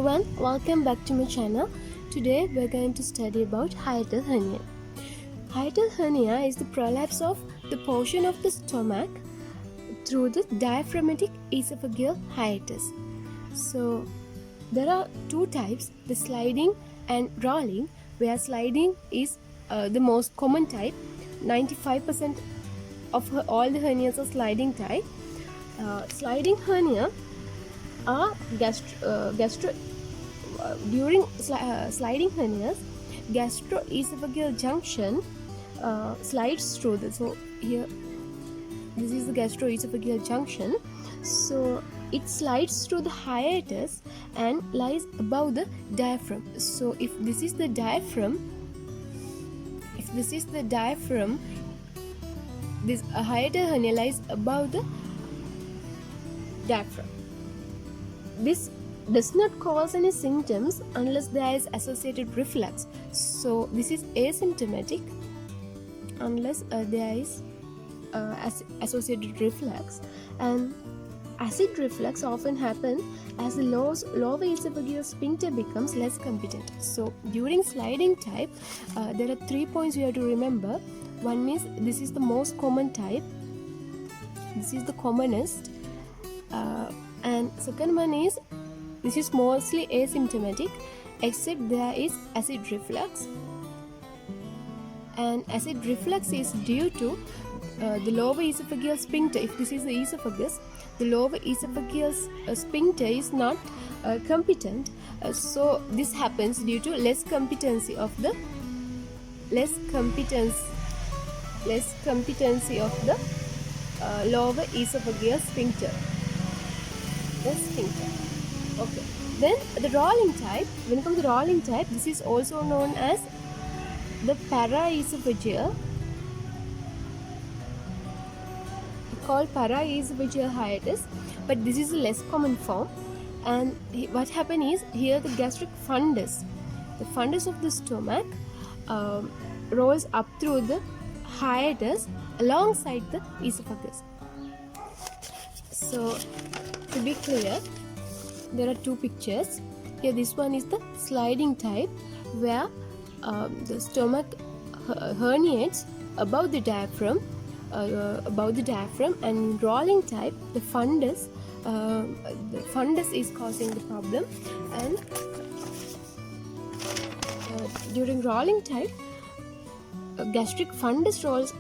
everyone, welcome back to my channel. Today we're going to study about hiatal hernia. Hiatal hernia is the prolapse of the portion of the stomach through the diaphragmatic esophageal hiatus. So there are two types, the sliding and rolling, where sliding is the most common type. 95% of all the hernias are sliding type. Sliding hernia are during sliding hernias, gastroesophageal junction slides through the, so here this is the gastroesophageal junction, so it slides through the hiatus and lies above the diaphragm. So if this is the diaphragm, this hiatal hernia lies above the diaphragm. This does not cause any symptoms unless there is associated reflux. So this is asymptomatic unless there is associated reflux, and acid reflux often happens as the lower esophageal sphincter becomes less competent. So during sliding type, there are 3 points you have to remember. One is this is the most common type, this is the commonest, and second one is this is mostly asymptomatic except there is acid reflux, and acid reflux is due to the lower esophageal sphincter. If this is the esophagus, the lower esophageal sphincter is not competent, so this happens due to less competency of the lower esophageal sphincter. Okay. Then the rolling type. When it comes to rolling type, this is also known as the paraesophageal. Called paraesophageal hiatus, but this is a less common form. And what happens is here the gastric fundus, the fundus of the stomach, rolls up through the hiatus alongside the esophagus. So to be clear, there are two pictures. Here this one is the sliding type, where the stomach herniates above the diaphragm, and in rolling type the fundus is causing the problem, and during rolling type gastric fundus rolls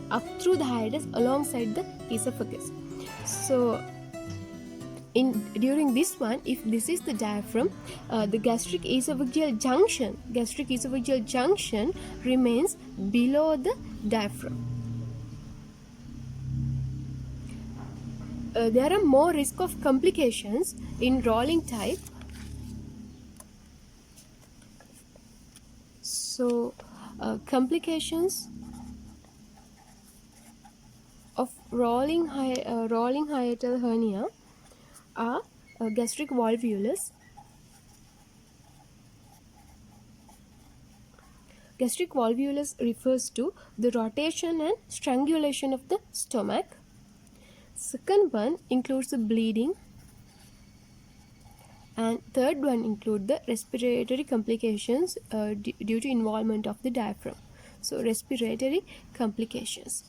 up through the hiatus alongside the esophagus. So during this one, if this is the diaphragm, the gastric esophageal junction remains below the diaphragm. There are more risk of complications in rolling type. So complications of rolling hiatal hernia are gastric volvulus. Gastric volvulus refers to the rotation and strangulation of the stomach. Second one includes the bleeding, and third one include the respiratory complications due to involvement of the diaphragm. So respiratory complications.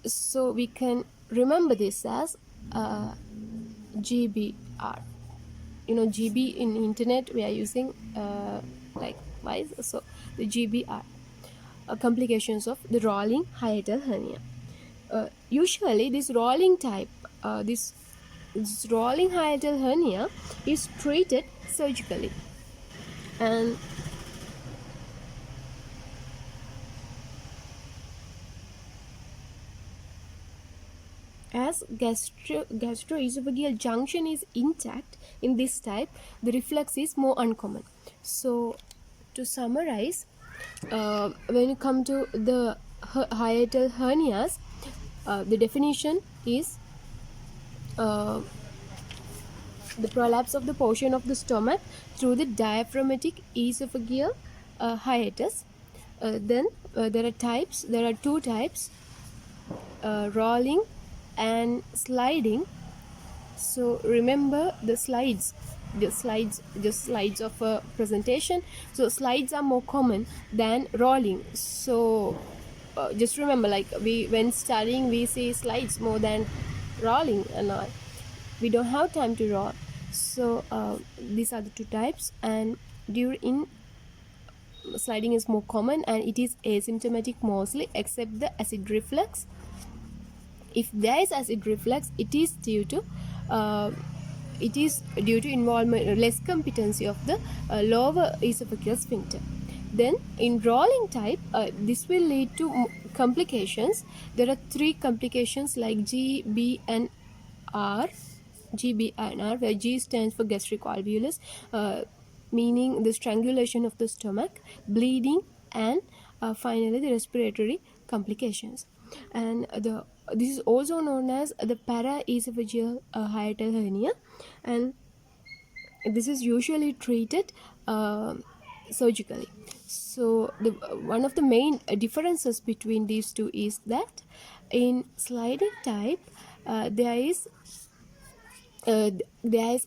So we can remember this as GBR. GB in internet we are using likewise. So the GBR, complications of the rolling hiatal hernia. Usually this rolling type, this rolling hiatal hernia is treated surgically, and as gastroesophageal junction is intact in this type, the reflux is more uncommon. So to summarize, when you come to the hiatal hernias, the definition is the prolapse of the portion of the stomach through the diaphragmatic esophageal hiatus. Then there are two types, rolling and sliding. So remember the slides. just slides of a presentation. So slides are more common than rolling. So just remember, like when studying we see slides more than rolling, and we don't have time to roll. So these are the two types, and during sliding is more common and it is asymptomatic mostly, except the acid reflux. If there is acid reflux, it is due to involvement, less competency of the lower esophageal sphincter. Then in rolling type, this will lead to complications. There are three complications like G, B and R. G, B and R, where G stands for gastric alveolus, meaning the strangulation of the stomach, bleeding, and finally the respiratory complications. And this is also known as the paraesophageal hiatal hernia, and this is usually treated surgically. So one of the main differences between these two is that in sliding type there is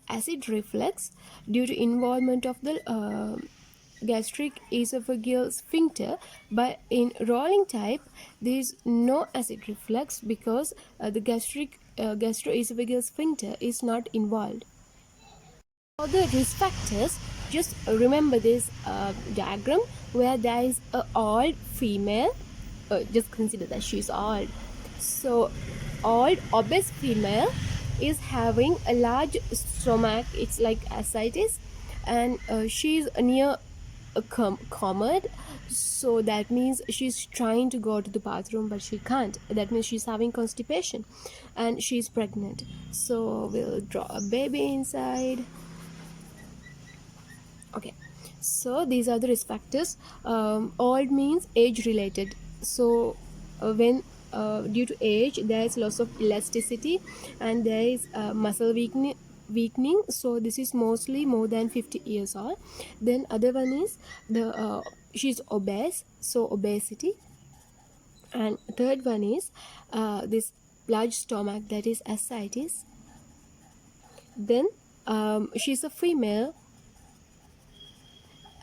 acid reflux due to involvement of the gastric esophageal sphincter, but in rolling type there is no acid reflux because the gastroesophageal sphincter is not involved. For the risk factors, just remember this diagram where there is a old female. Just consider that she's old. So old obese female is having a large stomach, it's like ascites, and she's near a commode. So that means she's trying to go to the bathroom but she can't. That means she's having constipation and she's pregnant. So we'll draw a baby inside. Okay, so these are the risk factors. Old means age related. So when due to age there is loss of elasticity and there is muscle weakening, so this is mostly more than 50 years old. Then other one is the she's obese, so obesity. And third one is this large stomach, that is ascites. Then she's a female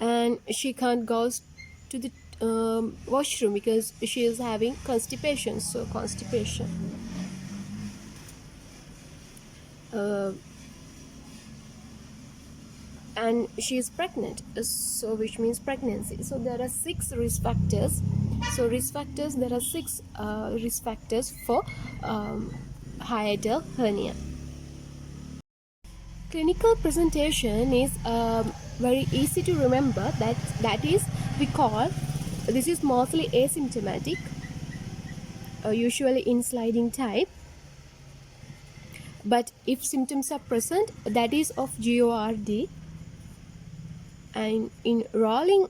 and she can't go to the washroom because she is having constipation. So constipation. And she is pregnant, so which means pregnancy. So there are 6 risk factors. So there are 6 risk factors for hiatal hernia. Clinical presentation is very easy to remember. That is, we call this is mostly asymptomatic, usually in sliding type. But if symptoms are present, that is of GORD. And in rolling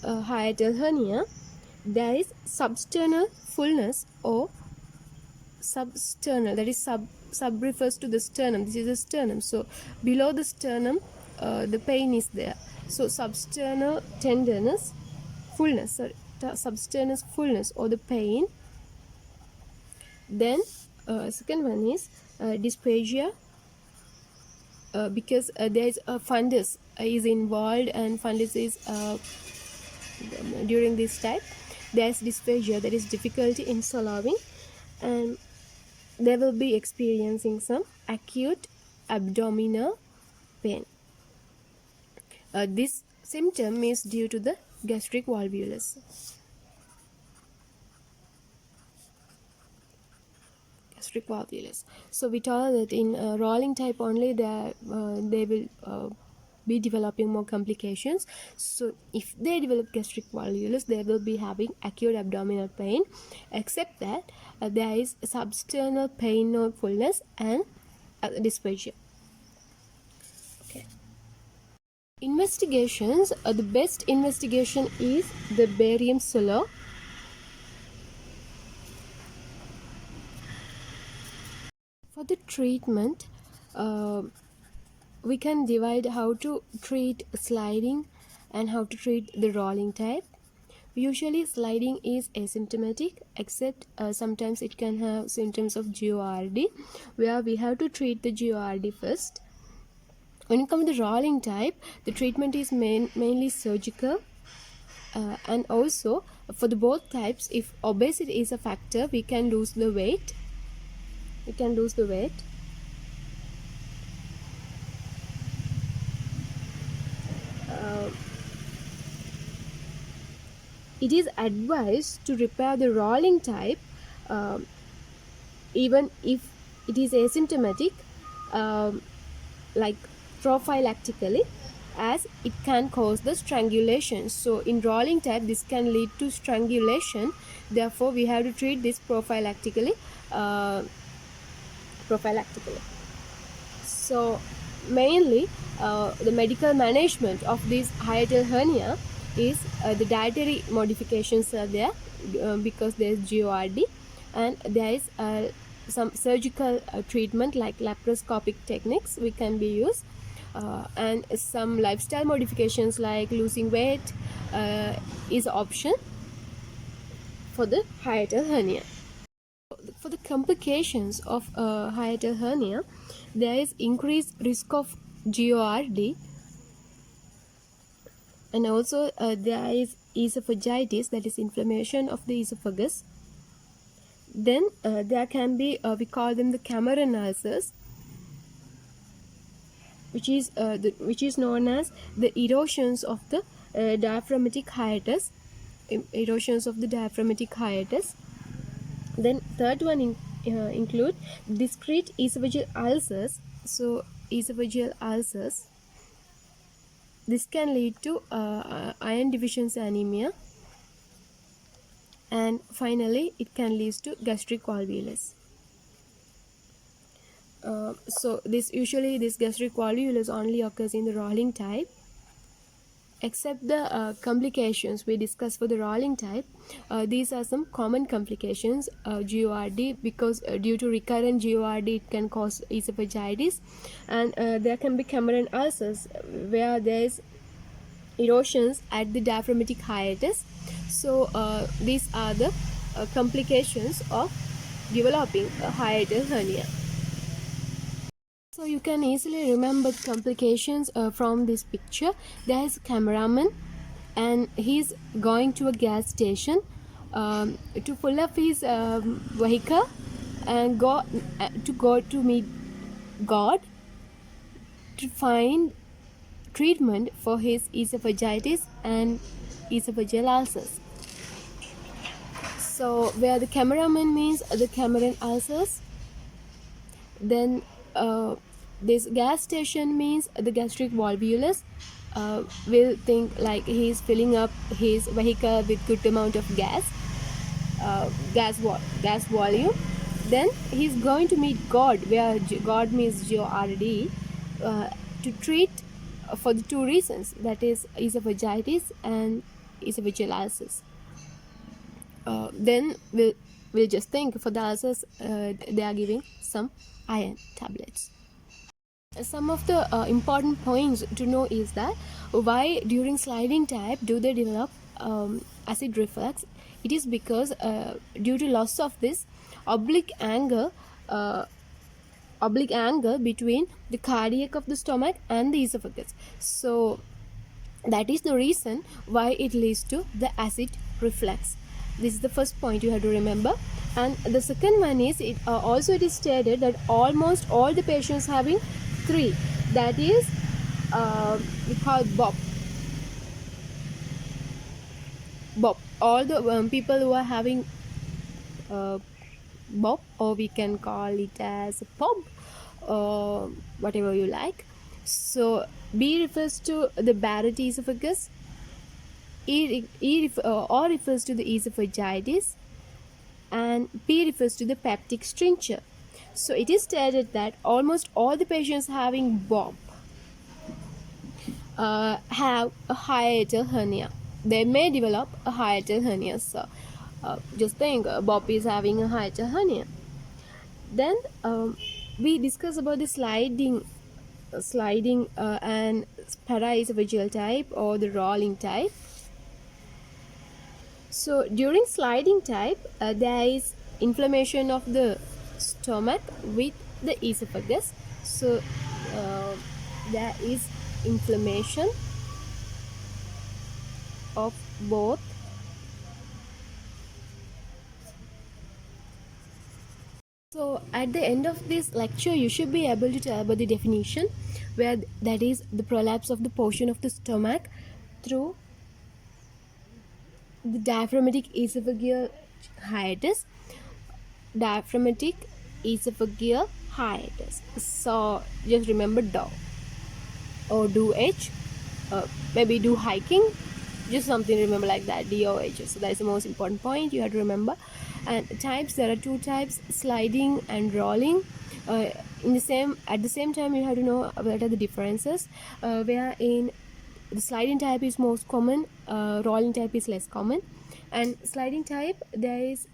hiatal hernia, there is substernal fullness or substernal, that is sub refers to the sternum. This is the sternum, so below the sternum the pain is there. So substernal tenderness, fullness, substernal fullness or the pain. Then second one is dysphagia, because there is a fundus is involved, and fundus is during this type there is dysphagia, that is difficulty in swallowing, and they will be experiencing some acute abdominal pain. This symptom is due to the gastric volvulus. So we told that in rolling type only they will be developing more complications. So if they develop gastric volvulus, they will be having acute abdominal pain, except that there is substernal pain or fullness and dysphagia. Okay. Investigations. The best investigation is the barium swallow. For the treatment, we can divide how to treat sliding and how to treat the rolling type. Usually sliding is asymptomatic, except sometimes it can have symptoms of GORD, where we have to treat the GORD first. When it comes to the rolling type, the treatment is mainly surgical, and also for the both types, if obesity is a factor, we can lose the weight. Uh, it is advised to repair the rolling type, even if it is asymptomatic, like prophylactically, as it can cause the strangulation. So in rolling type, this can lead to strangulation. Therefore, we have to treat this prophylactically. So mainly, the medical management of this hiatal hernia is the dietary modifications are there, because there is GORD, and there is some surgical treatment like laparoscopic techniques we can be used, and some lifestyle modifications like losing weight is an option for the hiatal hernia. For the complications of hiatal hernia, there is increased risk of GORD, and also there is esophagitis, that is inflammation of the esophagus. Then there can be, we call them the Cameron ulcers, which is known as the erosions of the diaphragmatic hiatus. Then third one include discrete esophageal ulcers. So esophageal ulcers, this can lead to iron deficiency anemia, and finally it can lead to gastric volvulus. So this gastric volvulus only occurs in the rolling type. Except the complications we discussed for the rolling type, these are some common complications. GORD, because due to recurrent GORD, it can cause esophagitis, and there can be Cameron ulcers where there is erosions at the diaphragmatic hiatus. So these are the complications of developing a hiatal hernia. So you can easily remember the complications from this picture. There is a cameraman, and he's going to a gas station to pull up his vehicle and go to meet God to find treatment for his esophagitis and esophageal ulcers. So where the cameraman means the Cameron ulcers, then this gas station means the gastric volvulus. Will think like he's filling up his vehicle with good amount of gas volume. Then he's going to meet God, where God means GORD, to treat for the two reasons, that is esophagitis and esophageal ulcers. Then we'll just think for the ulcers, they are giving some iron tablets. Some of the important points to know is that why during sliding type do they develop acid reflux. It is because due to loss of this oblique angle between the cardiac of the stomach and the esophagus. So that is the reason why it leads to the acid reflux. This is the first point you have to remember. And the second one is, it is stated that almost all the patients having 3, that is we call BOP. All the people who are having BOP, or we can call it as POB, or whatever you like. So B refers to the Barrett esophagus, or refers to the esophagitis, and P refers to the peptic stricture. So it is stated that almost all the patients having BOP have a hiatal hernia. They may develop a hiatal hernia. So just think BOP is having a hiatal hernia. Then we discuss about the sliding and paraesophageal type, or the rolling type. So during sliding type, there is inflammation of the stomach with the esophagus. So there is inflammation of both. So at the end of this lecture, you should be able to tell about the definition, where that is the prolapse of the portion of the stomach through the diaphragmatic esophageal hiatus. Diaphragmatic esophageal hiatus. So just remember DOH or do H, maybe do hiking, just something remember like that, DOH. So that is the most important point you have to remember. And types, there are two types, sliding and rolling. At the same time you have to know what are the differences, where in the sliding type is most common, rolling type is less common. And sliding type, there is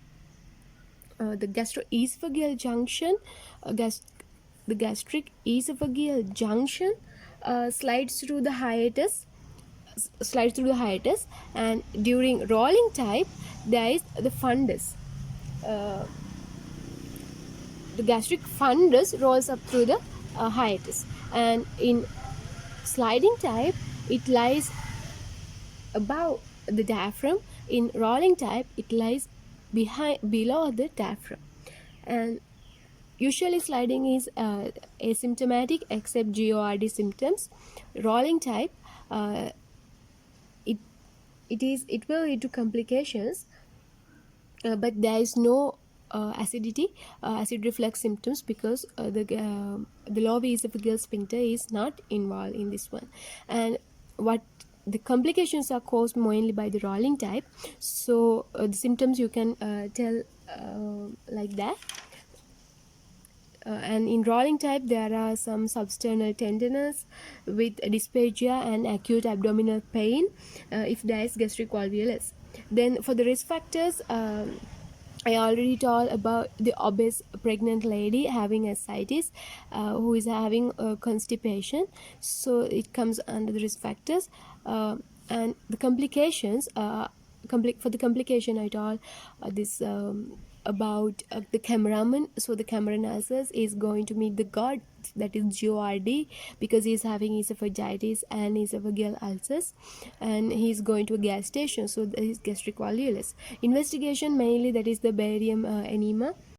the gastroesophageal junction, the gastric esophageal junction slides through the hiatus, and during rolling type there is the fundus. The gastric fundus rolls up through the hiatus, and in sliding type it lies above the diaphragm. In rolling type it lies below the diaphragm. And usually sliding is asymptomatic except GORD symptoms. Rolling type, it will lead to complications, but there is no acid reflux symptoms, because the lower esophageal sphincter is not involved in this one. And what the complications are caused mainly by the rolling type. So the symptoms you can tell like that. And in rolling type there are some substernal tenderness with dysphagia and acute abdominal pain if there is gastric volvulus. Then for the risk factors, I already told about the obese pregnant lady having ascites, who is having constipation, so it comes under the risk factors. And the complications, for the complication I told this about the cameraman. So the Cameron ulcers is going to meet the god, that is GORD, because he is having esophagitis and esophageal ulcers, and he is going to a gas station, so that is gastric volvulus. Investigation mainly, that is the barium enema.